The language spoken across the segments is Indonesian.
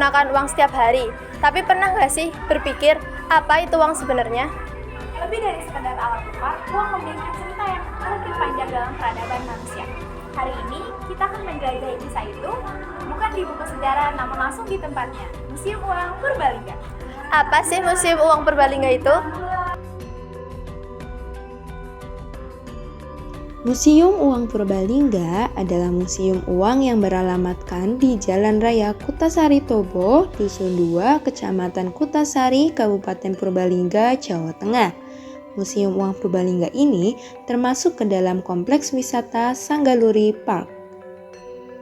menggunakan uang setiap hari. Tapi pernah nggak sih berpikir apa itu uang sebenarnya? Lebih dari sekedar alat tukar, uang memiliki cerita yang lebih panjang dalam peradaban manusia. Hari ini kita akan menjelajahi kisah itu bukan di buku sejarah namun langsung di tempatnya, Museum Uang Purbalingga. Apa sih Museum Uang Purbalingga itu? Museum Uang Purbalingga adalah museum uang yang beralamatkan di Jalan Raya Kutasari Tobo, Dusun 2, Kecamatan Kutasari, Kabupaten Purbalingga, Jawa Tengah. Museum Uang Purbalingga ini termasuk ke dalam kompleks wisata Sanggaluri Park.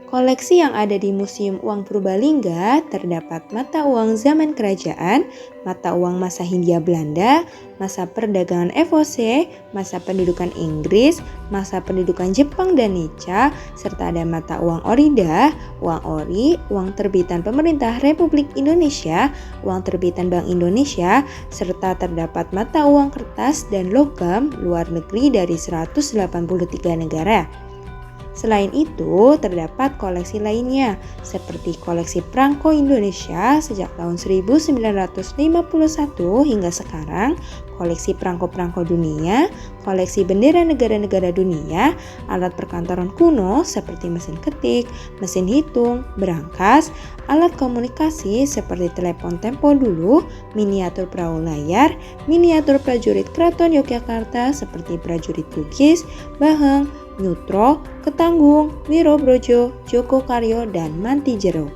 Koleksi yang ada di Museum Uang Purbalingga terdapat mata uang zaman kerajaan, mata uang masa Hindia Belanda, masa perdagangan VOC, masa pendudukan Inggris, masa pendudukan Jepang dan Nica, serta ada mata uang Orida, uang ori, uang terbitan pemerintah Republik Indonesia, uang terbitan Bank Indonesia, serta terdapat mata uang kertas dan logam luar negeri dari 183 negara. Selain itu, terdapat koleksi lainnya, seperti koleksi perangko Indonesia sejak tahun 1951 hingga sekarang, koleksi perangko-perangko dunia, koleksi bendera negara-negara dunia, alat perkantoran kuno seperti mesin ketik, mesin hitung, berangkas, alat komunikasi seperti telepon tempo dulu, miniatur perahu layar, miniatur prajurit Keraton Yogyakarta seperti prajurit Bugis, Baheng, Nyutro, Ketanggung, Wirobrojo, Joko Karyo, dan Mantijero.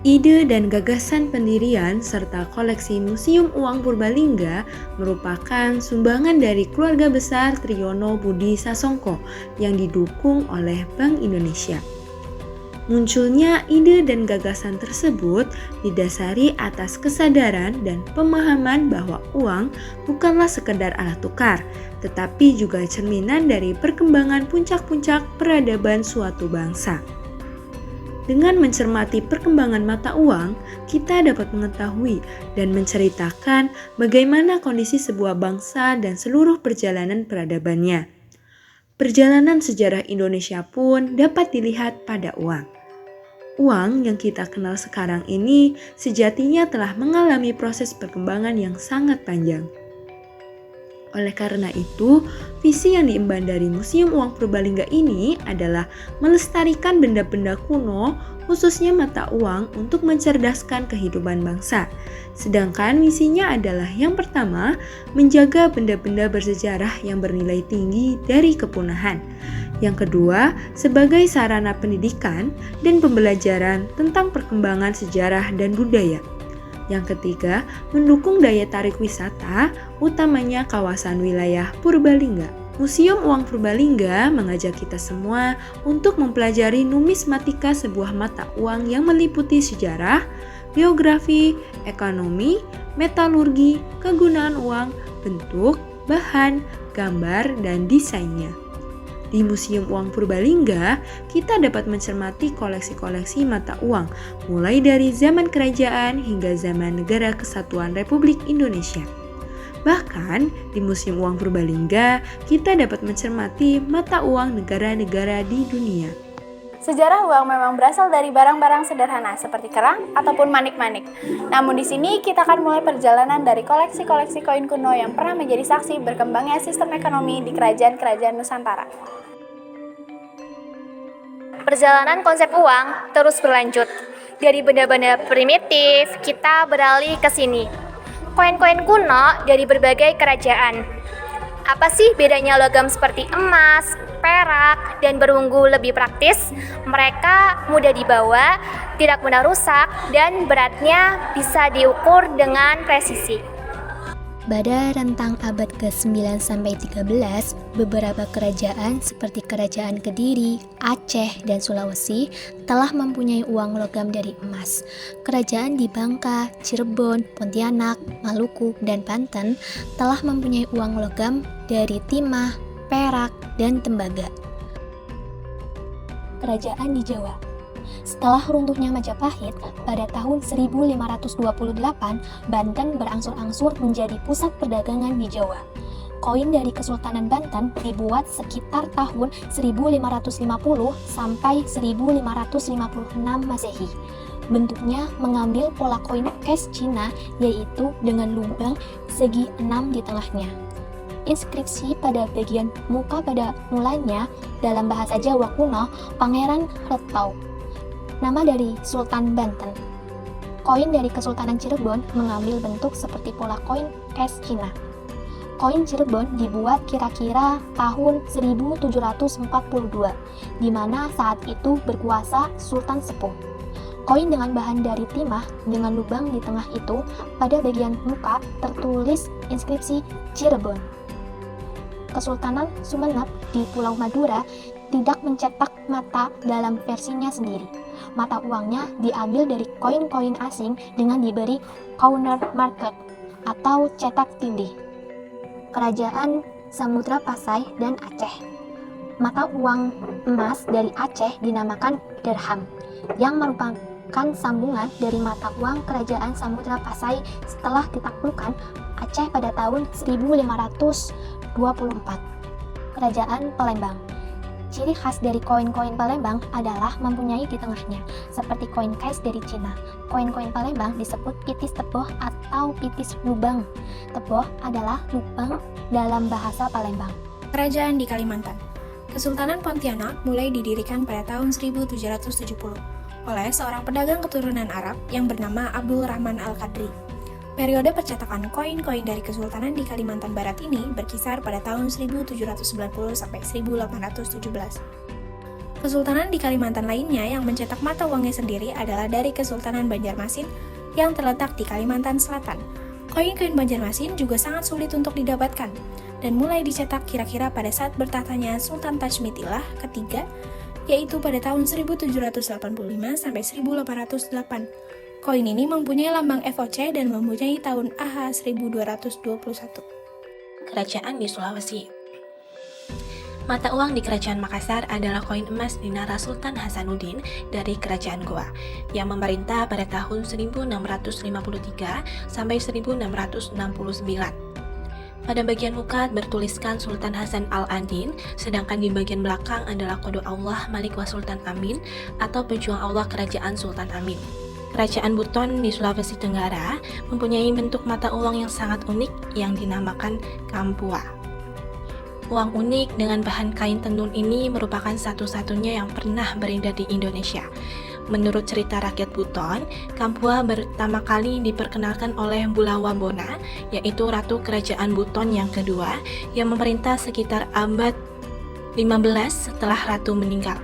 Ide dan gagasan pendirian serta koleksi Museum Uang Purbalingga merupakan sumbangan dari keluarga besar Triyono Budi Sasongko yang didukung oleh Bank Indonesia. Munculnya ide dan gagasan tersebut didasari atas kesadaran dan pemahaman bahwa uang bukanlah sekedar alat tukar, tetapi juga cerminan dari perkembangan puncak-puncak peradaban suatu bangsa. Dengan mencermati perkembangan mata uang, kita dapat mengetahui dan menceritakan bagaimana kondisi sebuah bangsa dan seluruh perjalanan peradabannya. Perjalanan sejarah Indonesia pun dapat dilihat pada uang. Uang yang kita kenal sekarang ini sejatinya telah mengalami proses perkembangan yang sangat panjang. Oleh karena itu, visi yang diemban dari Museum Uang Purbalingga ini adalah melestarikan benda-benda kuno, khususnya mata uang, untuk mencerdaskan kehidupan bangsa. Sedangkan misinya adalah yang pertama, menjaga benda-benda bersejarah yang bernilai tinggi dari kepunahan. Yang kedua, sebagai sarana pendidikan dan pembelajaran tentang perkembangan sejarah dan budaya. Yang ketiga, mendukung daya tarik wisata, utamanya kawasan wilayah Purbalingga. Museum Uang Purbalingga mengajak kita semua untuk mempelajari numismatika, sebuah mata uang yang meliputi sejarah, geografi, ekonomi, metalurgi, kegunaan uang, bentuk, bahan, gambar, dan desainnya. Di Museum Uang Purbalingga, kita dapat mencermati koleksi-koleksi mata uang, mulai dari zaman kerajaan hingga zaman Negara Kesatuan Republik Indonesia. Bahkan, di Museum Uang Purbalingga, kita dapat mencermati mata uang negara-negara di dunia. Sejarah uang memang berasal dari barang-barang sederhana seperti kerang ataupun manik-manik. Namun di sini kita akan mulai perjalanan dari koleksi-koleksi koin kuno yang pernah menjadi saksi berkembangnya sistem ekonomi di kerajaan-kerajaan Nusantara. Perjalanan konsep uang terus berlanjut. Dari benda-benda primitif, kita beralih ke sini. Koin-koin kuno dari berbagai kerajaan. Apa sih bedanya logam seperti emas, perak, dan perunggu lebih praktis? Mereka mudah dibawa, tidak mudah rusak, dan beratnya bisa diukur dengan presisi. Pada rentang abad ke-9-13, beberapa kerajaan seperti Kerajaan Kediri, Aceh, dan Sulawesi telah mempunyai uang logam dari emas. Kerajaan di Bangka, Cirebon, Pontianak, Maluku, dan Banten telah mempunyai uang logam dari timah, perak, dan tembaga. Kerajaan di Jawa. Setelah runtuhnya Majapahit, pada tahun 1528, Banten berangsur-angsur menjadi pusat perdagangan di Jawa. Koin dari Kesultanan Banten dibuat sekitar tahun 1550 sampai 1556 Masehi. Bentuknya mengambil pola koin cash Cina, yaitu dengan lubang segi 6 di tengahnya. Inskripsi pada bagian muka pada mulanya dalam bahasa Jawa kuno Pangeran Retau, nama dari Sultan Banten. Koin dari Kesultanan Cirebon mengambil bentuk seperti pola koin cash Cina. Koin Cirebon dibuat kira-kira tahun 1742, di mana saat itu berkuasa Sultan Sepuh. Koin dengan bahan dari timah dengan lubang di tengah itu, pada bagian muka tertulis inskripsi Cirebon. Kesultanan Sumeneb di Pulau Madura tidak mencetak mata dalam versinya sendiri. Mata uangnya diambil dari koin-koin asing dengan diberi counter market atau cetak tindih. Kerajaan Samudra Pasai dan Aceh. Mata uang emas dari Aceh dinamakan dirham, yang merupakan sambungan dari mata uang Kerajaan Samudra Pasai setelah ditaklukkan Aceh pada tahun 1524. Kerajaan Palembang. Ciri khas dari koin-koin Palembang adalah mempunyai di tengahnya, seperti koin cash dari Cina. Koin-koin Palembang disebut pitis teboh atau pitis lubang. Teboh adalah lubang dalam bahasa Palembang. Kerajaan di Kalimantan. Kesultanan Pontianak mulai didirikan pada tahun 1770 oleh seorang pedagang keturunan Arab yang bernama Abdul Rahman Al-Qadri. Periode percetakan koin-koin dari Kesultanan di Kalimantan Barat ini berkisar pada tahun 1790 sampai 1817. Kesultanan di Kalimantan lainnya yang mencetak mata uangnya sendiri adalah dari Kesultanan Banjarmasin yang terletak di Kalimantan Selatan. Koin-koin Banjarmasin juga sangat sulit untuk didapatkan dan mulai dicetak kira-kira pada saat bertahtanya Sultan Tajmitillah ketiga, yaitu pada tahun 1785 sampai 1808. Koin ini mempunyai lambang FOC dan mempunyai tahun AH 1221. Kerajaan di Sulawesi. Mata uang di Kerajaan Makassar adalah koin emas Dinara Sultan Hasanuddin dari Kerajaan Goa yang memerintah pada tahun 1653 sampai 1669. Pada bagian muka bertuliskan Sultan Hasan Al-Adin, sedangkan di bagian belakang adalah kode Allah Malik wa Sultan Amin atau pejuang Allah Kerajaan Sultan Amin. Kerajaan Buton di Sulawesi Tenggara mempunyai bentuk mata uang yang sangat unik yang dinamakan kampua. Uang unik dengan bahan kain tenun ini merupakan satu-satunya yang pernah beredar di Indonesia. Menurut cerita rakyat Buton, kampua pertama kali diperkenalkan oleh Bulawa Bona, yaitu Ratu Kerajaan Buton yang kedua yang memerintah sekitar abad 15 setelah Ratu meninggal.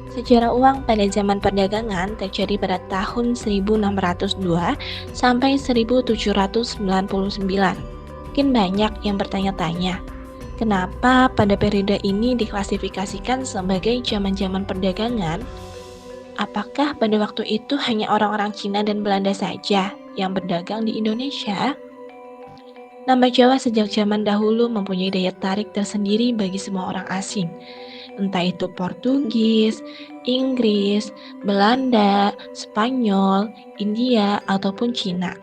Sejarah uang pada zaman perdagangan terjadi pada tahun 1602 sampai 1799. Mungkin banyak yang bertanya-tanya, kenapa pada periode ini diklasifikasikan sebagai zaman-zaman perdagangan? Apakah pada waktu itu hanya orang-orang Cina dan Belanda saja yang berdagang di Indonesia? Nama Jawa sejak zaman dahulu mempunyai daya tarik tersendiri bagi semua orang asing. Entah itu Portugis, Inggris, Belanda, Spanyol, India, ataupun Cina.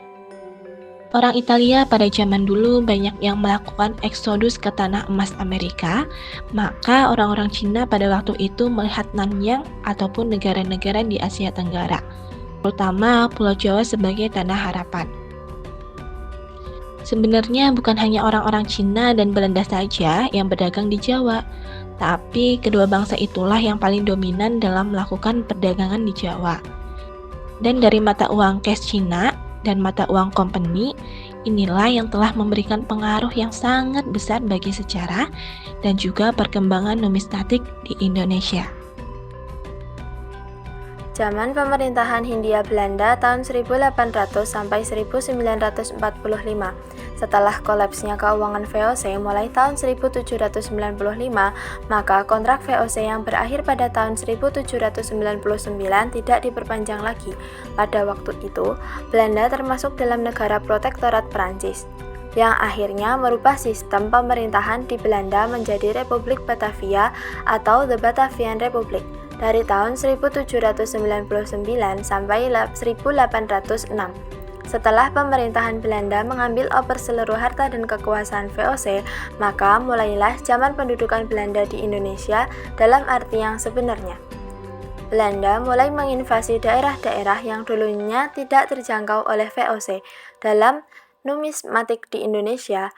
Orang Italia pada zaman dulu banyak yang melakukan eksodus ke tanah emas Amerika, maka orang-orang Cina pada waktu itu melihat Nanyang ataupun negara-negara di Asia Tenggara, terutama Pulau Jawa sebagai tanah harapan. Sebenarnya bukan hanya orang-orang Cina dan Belanda saja yang berdagang di Jawa, tapi kedua bangsa itulah yang paling dominan dalam melakukan perdagangan di Jawa. Dan dari mata uang cash Cina dan mata uang company, inilah yang telah memberikan pengaruh yang sangat besar bagi sejarah dan juga perkembangan numismatik di Indonesia. Zaman pemerintahan Hindia Belanda tahun 1800 sampai 1945. Setelah kolapsnya keuangan VOC mulai tahun 1795, maka kontrak VOC yang berakhir pada tahun 1799 tidak diperpanjang lagi. Pada waktu itu, Belanda termasuk dalam negara protektorat Prancis, yang akhirnya merubah sistem pemerintahan di Belanda menjadi Republik Batavia atau The Batavian Republic dari tahun 1799 sampai 1806. Setelah pemerintahan Belanda mengambil over seluruh harta dan kekuasaan VOC, maka mulailah zaman pendudukan Belanda di Indonesia dalam arti yang sebenarnya. Belanda mulai menginvasi daerah-daerah yang dulunya tidak terjangkau oleh VOC. Dalam numismatik di Indonesia,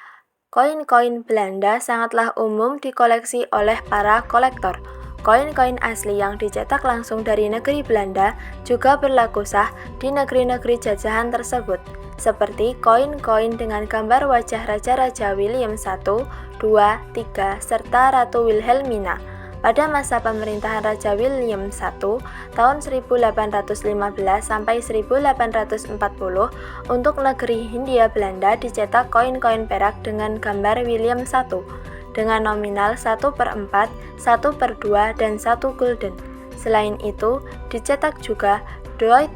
koin-koin Belanda sangatlah umum dikoleksi oleh para kolektor. Koin-koin asli yang dicetak langsung dari negeri Belanda juga berlaku sah di negeri-negeri jajahan tersebut, seperti koin-koin dengan gambar wajah Raja-Raja William I, II, III, serta Ratu Wilhelmina. Pada masa pemerintahan Raja William I tahun 1815 sampai 1840, untuk negeri Hindia Belanda dicetak koin-koin perak dengan gambar William I dengan nominal 1/4, 1/2, dan 1 gulden. Selain itu, dicetak juga doit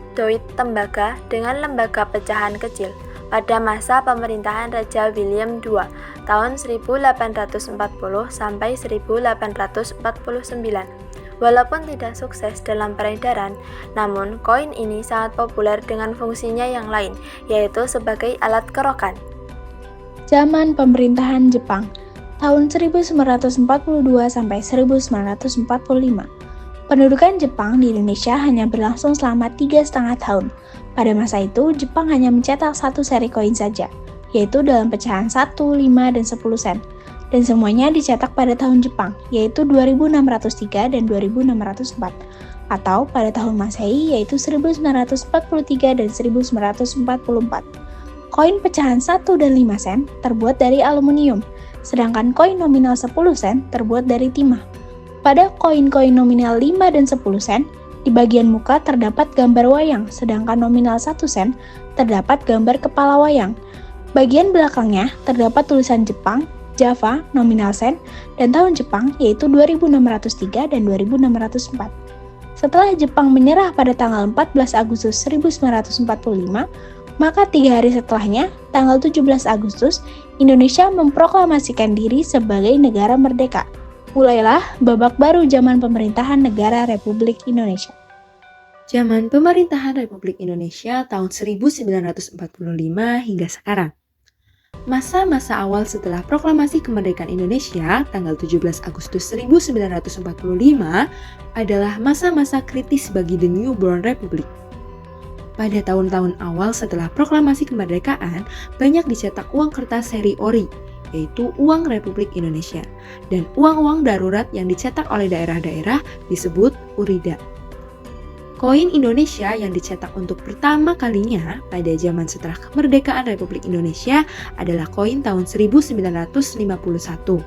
tembaga dengan lembaga pecahan kecil pada masa pemerintahan Raja William II tahun 1840 sampai 1849. Walaupun tidak sukses dalam peredaran, namun koin ini sangat populer dengan fungsinya yang lain, yaitu sebagai alat kerokan. Zaman pemerintahan Jepang tahun 1942 sampai 1945. Pendudukan Jepang di Indonesia hanya berlangsung selama 3,5 tahun. Pada masa itu, Jepang hanya mencetak satu seri koin saja, yaitu dalam pecahan 1, 5, dan 10 sen. Dan semuanya dicetak pada tahun Jepang, yaitu 2603 dan 2604. Atau pada tahun Masehi, yaitu 1943 dan 1944. Koin pecahan 1 dan 5 sen terbuat dari aluminium, sedangkan koin nominal 10 sen terbuat dari timah. Pada koin-koin nominal 5 dan 10 sen, di bagian muka terdapat gambar wayang, sedangkan nominal 1 sen terdapat gambar kepala wayang. Bagian belakangnya terdapat tulisan Jepang, Java, nominal sen, dan tahun Jepang yaitu 2603 dan 2604. Setelah Jepang menyerah pada tanggal 14 Agustus 1945, maka 3 hari setelahnya, tanggal 17 Agustus, Indonesia memproklamasikan diri sebagai negara merdeka. Mulailah babak baru zaman pemerintahan negara Republik Indonesia. Zaman pemerintahan Republik Indonesia tahun 1945 hingga sekarang. Masa-masa awal setelah proklamasi kemerdekaan Indonesia tanggal 17 Agustus 1945 adalah masa-masa kritis bagi the newborn Republik. Pada tahun-tahun awal setelah proklamasi kemerdekaan, banyak dicetak uang kertas seri ori, yaitu uang Republik Indonesia, dan uang-uang darurat yang dicetak oleh daerah-daerah disebut urida. Koin Indonesia yang dicetak untuk pertama kalinya pada zaman setelah kemerdekaan Republik Indonesia adalah koin tahun 1951.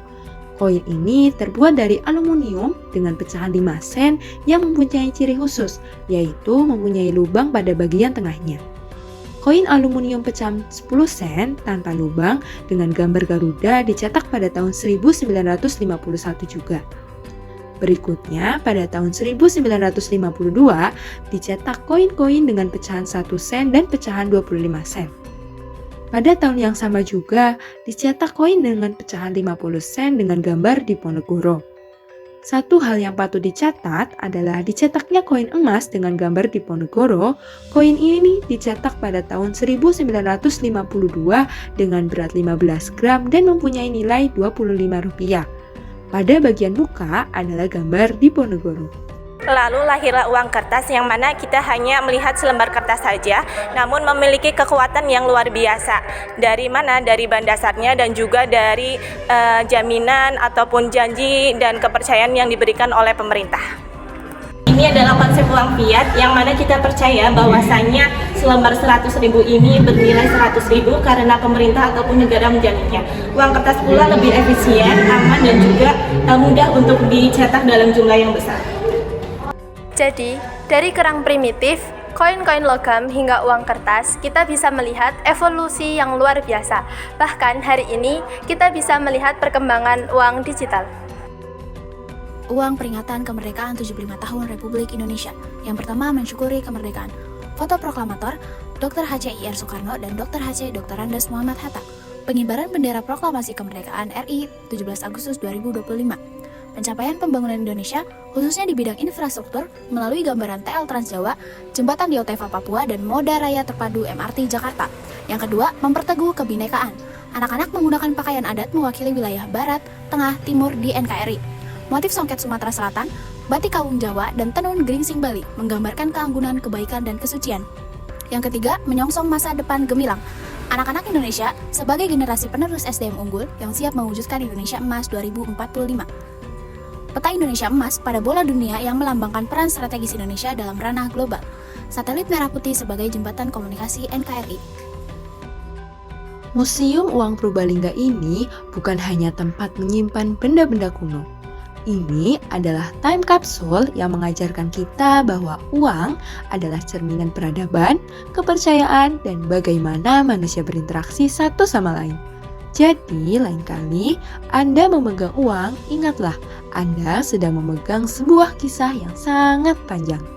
Koin ini terbuat dari aluminium dengan pecahan 5 sen yang mempunyai ciri khusus, yaitu mempunyai lubang pada bagian tengahnya. Koin aluminium pecahan 10 sen tanpa lubang dengan gambar Garuda dicetak pada tahun 1951 juga. Berikutnya, pada tahun 1952 dicetak koin-koin dengan pecahan 1 sen dan pecahan 25 sen. Pada tahun yang sama juga dicetak koin dengan pecahan 50 sen dengan gambar Diponegoro. Satu hal yang patut dicatat adalah dicetaknya koin emas dengan gambar Diponegoro. Koin ini dicetak pada tahun 1952 dengan berat 15 gram dan mempunyai nilai Rp25. Pada bagian muka adalah gambar Diponegoro. Lalu lahirlah uang kertas yang mana kita hanya melihat selembar kertas saja, namun memiliki kekuatan yang luar biasa. Dari mana? Dari bahan dasarnya dan juga dari jaminan ataupun janji dan kepercayaan yang diberikan oleh pemerintah. Ini adalah konsep uang fiat yang mana kita percaya bahwasannya selembar 100.000 ini bernilai 100.000 karena pemerintah ataupun negara menjaminnya. Uang kertas pula lebih efisien, aman dan juga mudah untuk dicetak dalam jumlah yang besar. Jadi, dari kerang primitif, koin-koin logam hingga uang kertas, kita bisa melihat evolusi yang luar biasa. Bahkan hari ini, kita bisa melihat perkembangan uang digital. Uang peringatan kemerdekaan 75 tahun Republik Indonesia. Yang pertama, mensyukuri kemerdekaan. Foto proklamator, Dr. H.C.I.R. Soekarno dan Dr. H.C. Dr. Andes Muhammad Hatta. Pengibaran bendera proklamasi kemerdekaan RI 17 Agustus 2025. Pencapaian pembangunan Indonesia, khususnya di bidang infrastruktur, melalui gambaran TL Trans Jawa, jembatan di Oteva Papua, dan moda raya terpadu MRT Jakarta. Yang kedua, memperteguh kebinekaan. Anak-anak menggunakan pakaian adat mewakili wilayah barat, tengah, timur di NKRI. Motif songket Sumatera Selatan, Batik Kawung Jawa, dan tenun geringsing Bali menggambarkan keanggunan, kebaikan, dan kesucian. Yang ketiga, menyongsong masa depan gemilang. Anak-anak Indonesia sebagai generasi penerus SDM unggul yang siap mewujudkan Indonesia Emas 2045. Peta Indonesia Emas pada bola dunia yang melambangkan peran strategis Indonesia dalam ranah global. Satelit merah putih sebagai jembatan komunikasi NKRI. Museum Uang Purbalingga ini bukan hanya tempat menyimpan benda-benda kuno. Ini adalah time capsule yang mengajarkan kita bahwa uang adalah cerminan peradaban, kepercayaan, dan bagaimana manusia berinteraksi satu sama lain. Jadi, lain kali Anda memegang uang, ingatlah Anda sedang memegang sebuah kisah yang sangat panjang.